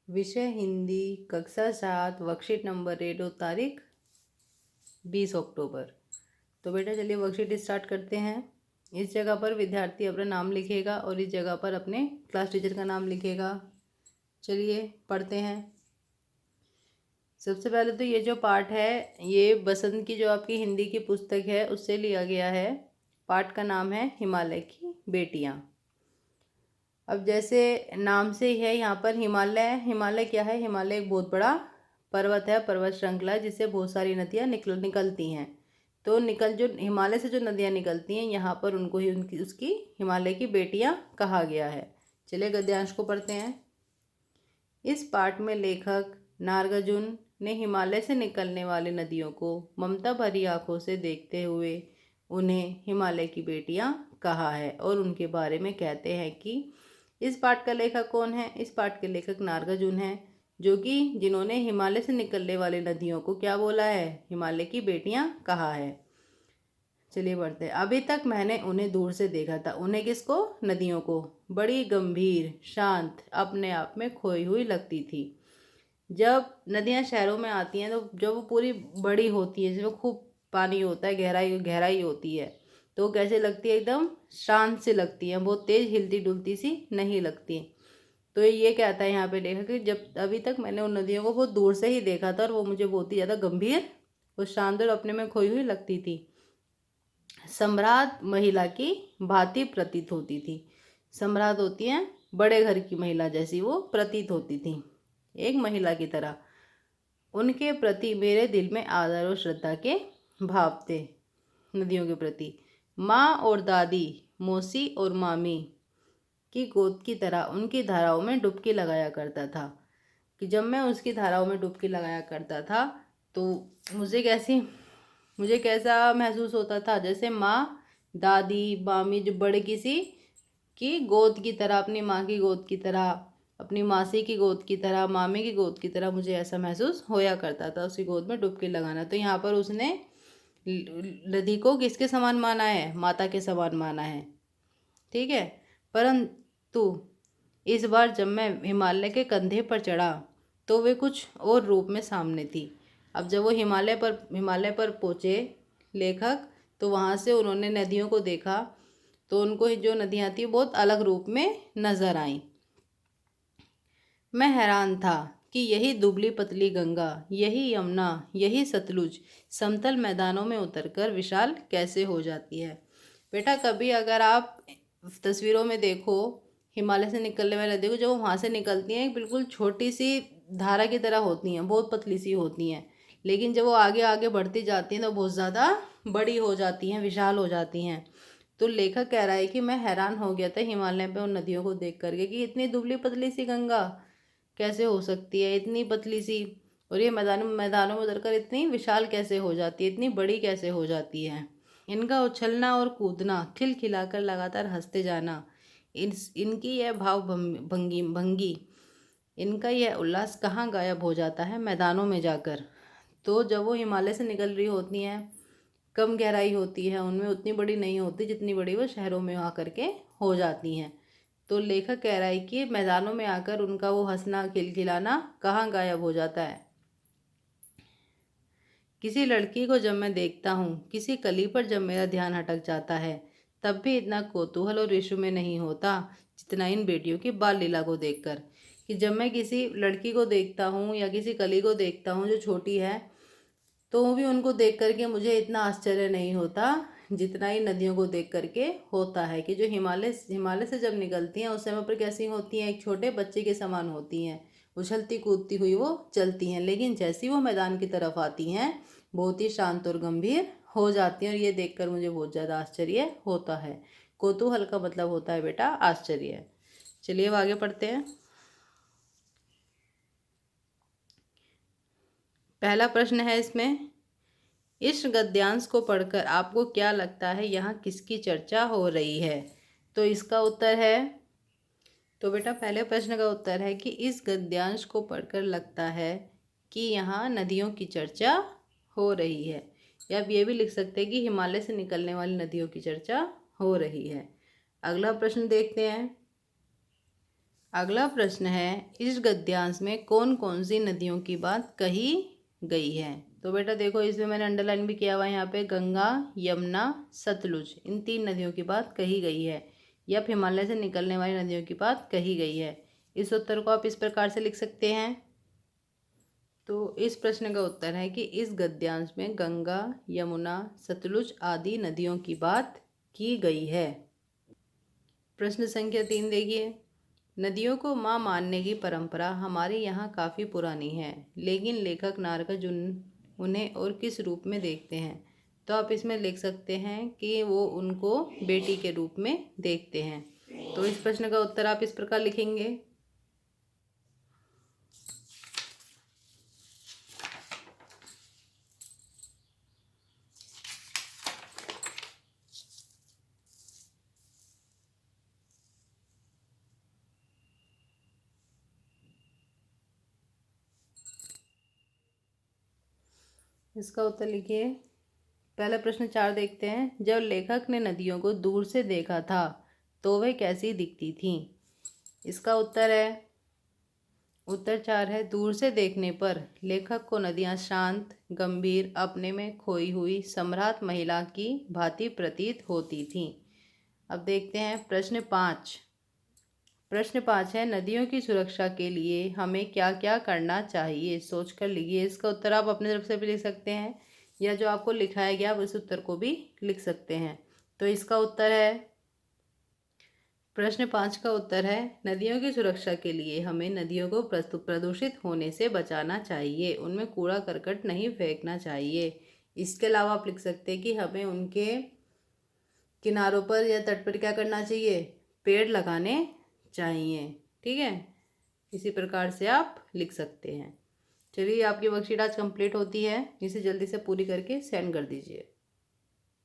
विषय हिंदी, कक्षा 7, worksheet number 8 और तारीख 20 अक्टूबर। तो बेटा चलिए वर्कशीट स्टार्ट करते हैं। इस जगह पर विद्यार्थी अपना नाम लिखेगा और इस जगह पर अपने क्लास टीचर का नाम लिखेगा। चलिए पढ़ते हैं। सबसे पहले तो ये जो पाठ है ये बसंत की जो आपकी हिंदी की पुस्तक है उससे लिया गया है। पाठ का नाम है हिमालय की बेटियाँ। अब जैसे नाम से ही है यहाँ पर हिमालय। हिमालय क्या है? हिमालय एक बहुत बड़ा पर्वत है, पर्वत श्रृंखला है जिससे बहुत सारी नदियाँ निकलती हैं। तो जो हिमालय से जो नदियाँ निकलती हैं यहाँ पर उनको ही उसकी हिमालय की बेटियाँ कहा गया है। चलिए गद्यांश को पढ़ते हैं। इस पाठ में लेखक नागार्जुन ने हिमालय से निकलने वाली नदियों को ममता भरी आंखों से देखते हुए उन्हें हिमालय की बेटियां कहा है और उनके बारे में कहते हैं कि इस पाठ का लेखक कौन है? इस पाठ के लेखक नागार्जुन हैं, जो कि जिन्होंने हिमालय से निकलने वाली नदियों को क्या बोला है? हिमालय की बेटियां कहा है। चलिए बढ़ते हैं। अभी तक मैंने उन्हें दूर से देखा था। उन्हें किसको? नदियों को। बड़ी गंभीर, शांत, अपने आप में खोई हुई लगती थी। जब नदियाँ शहरों में आती हैं तो जब वो पूरी बड़ी होती है, जिसमें खूब पानी होता है, गहराई गहराई होती है, तो कैसे लगती है? एकदम शांत सी लगती है, बहुत तेज हिलती डुलती सी नहीं लगती। तो ये कहता है यहाँ पे लेखक कि जब अभी तक मैंने उन नदियों को बहुत दूर से ही देखा था और वो मुझे बहुत ही ज़्यादा गंभीर और शांत और अपने में खोई हुई लगती थी। सम्राट महिला की भांति प्रतीत होती थी। सम्राट होती हैं बड़े घर की महिला जैसी वो प्रतीत होती थी, एक महिला की तरह। उनके प्रति मेरे दिल में आदर और श्रद्धा के भाव थे। नदियों के प्रति माँ और दादी, मौसी और मामी की गोद की तरह उनकी धाराओं में डुबकी लगाया करता था। कि जब मैं उसकी धाराओं में डुबकी लगाया करता था तो मुझे कैसा महसूस होता था? जैसे माँ, दादी, मामी जो बड़े किसी की गोद की तरह, अपनी माँ की गोद की तरह, अपनी मासी की गोद की तरह, मामी की गोद की तरह मुझे ऐसा महसूस होया करता था, उसकी गोद में डुबकी लगाना। तो यहाँ पर उसने नदी को किसके समान माना है? माता के समान माना है। ठीक है। परंतु इस बार जब मैं हिमालय के कंधे पर चढ़ा तो वे कुछ और रूप में सामने थी। अब जब वो हिमालय पर पहुँचे लेखक, तो वहाँ से उन्होंने नदियों को देखा तो उनको जो नदियाँ थी बहुत अलग रूप में नजर आईं। मैं हैरान था कि यही दुबली पतली गंगा, यही यमुना, यही सतलुज समतल मैदानों में उतरकर विशाल कैसे हो जाती है। बेटा कभी अगर आप तस्वीरों में देखो हिमालय से निकलने वाली नदियों को, जब वो वहाँ से निकलती हैं बिल्कुल छोटी सी धारा की तरह होती हैं, बहुत पतली सी होती हैं, लेकिन जब वो आगे आगे बढ़ती जाती हैं तो बहुत ज़्यादा बड़ी हो जाती हैं, विशाल हो जाती हैं। तो लेखक कह रहा है कि मैं हैरान हो गया था हिमालय पे उन नदियों को देख करके कि इतनी दुबली पतली सी गंगा कैसे हो सकती है, इतनी पतली सी, और ये मैदानों में उतरकर इतनी विशाल कैसे हो जाती है, इतनी बड़ी कैसे हो जाती है। इनका उछलना और कूदना, खिलखिलाकर लगातार हंसते जाना, इनकी यह भंगी, इनका यह उल्लास कहाँ गायब हो जाता है? मैदानों में जाकर। तो जब वो हिमालय से निकल रही होती हैं, कम गहराई होती है उनमें, उतनी बड़ी नहीं होती जितनी बड़ी वो शहरों में आकर के हो जाती हैं। तो लेखक कह रहा है कि मैदानों में आकर उनका वो हंसना खिलखिलाना कहाँ गायब हो जाता है। किसी लड़की को जब मैं देखता हूँ, किसी कली पर जब मेरा ध्यान हटक जाता है, तब भी इतना कौतूहल और विश्व में नहीं होता जितना इन बेटियों की बाल लीला को देखकर। कि जब मैं किसी लड़की को देखता हूँ या किसी कली को देखता हूँ जो छोटी है, तो भी उनको देख करके मुझे इतना आश्चर्य नहीं होता जितना ही नदियों को देख करके होता है। कि जो हिमालय से जब निकलती हैं उस समय पर कैसी होती हैं? एक छोटे बच्चे के समान होती हैं, उछलती कूदती हुई वो चलती हैं, लेकिन जैसी वो मैदान की तरफ आती हैं बहुत ही शांत और गंभीर हो जाती हैं। और ये देखकर मुझे बहुत ज़्यादा आश्चर्य होता है। कौतूहल का मतलब होता है बेटा आश्चर्य। चलिए अब आगे पढ़ते हैं। पहला प्रश्न है इसमें, इस गद्यांश को पढ़कर आपको क्या लगता है यहाँ किसकी चर्चा हो रही है? तो इसका उत्तर है, तो बेटा पहले प्रश्न का उत्तर है कि इस गद्यांश को पढ़कर लगता है कि यहाँ नदियों की चर्चा हो रही है। या आप ये भी लिख सकते हैं कि हिमालय से निकलने वाली नदियों की चर्चा हो रही है। अगला प्रश्न देखते हैं। अगला प्रश्न है, इस गद्यांश में कौन कौन सी नदियों की बात कही गई है। तो बेटा देखो, इसमें मैंने अंडरलाइन भी किया हुआ है, यहाँ पे गंगा, यमुना, सतलुज, इन 3 नदियों की बात कही गई है, या हिमालय से निकलने वाली नदियों की बात कही गई है। इस उत्तर को आप इस प्रकार से लिख सकते हैं। तो इस प्रश्न का उत्तर है कि इस गद्यांश में गंगा, यमुना, सतलुज आदि नदियों की बात की गई है। प्रश्न संख्या 3 देखिए, नदियों को माँ मानने की परंपरा हमारे यहाँ काफ़ी पुरानी है, लेकिन लेखक नारकजुन उन्हें और किस रूप में देखते हैं। तो आप इसमें लिख सकते हैं कि वो उनको बेटी के रूप में देखते हैं। तो इस प्रश्न का उत्तर आप इस प्रकार लिखेंगे। इसका उत्तर लिखिए। पहला प्रश्न 4 देखते हैं। जब लेखक ने नदियों को दूर से देखा था तो वह कैसी दिखती थीं। इसका उत्तर है, उत्तर 4 है, दूर से देखने पर लेखक को नदियाँ शांत, गंभीर, अपने में खोई हुई सम्राट महिला की भांति प्रतीत होती थीं। अब देखते हैं प्रश्न 5। प्रश्न 5 है, नदियों की सुरक्षा के लिए हमें क्या क्या करना चाहिए, सोच कर लिखिए। इसका उत्तर आप अपनी तरफ से भी लिख सकते हैं, या जो आपको लिखाया गया आप उस उत्तर को भी लिख सकते हैं। तो इसका उत्तर है, प्रश्न 5 का उत्तर है, नदियों की सुरक्षा के लिए हमें नदियों को प्रदूषित होने से बचाना चाहिए, उनमें कूड़ा करकट नहीं फेंकना चाहिए। इसके अलावा आप लिख सकते हैं कि हमें उनके किनारों पर या तट पर क्या करना चाहिए, पेड़ लगाने चाहिए। ठीक है, इसी प्रकार से आप लिख सकते हैं। चलिए, आपकी वर्कशीट आज कंप्लीट होती है, इसे जल्दी से पूरी करके सेंड कर दीजिए।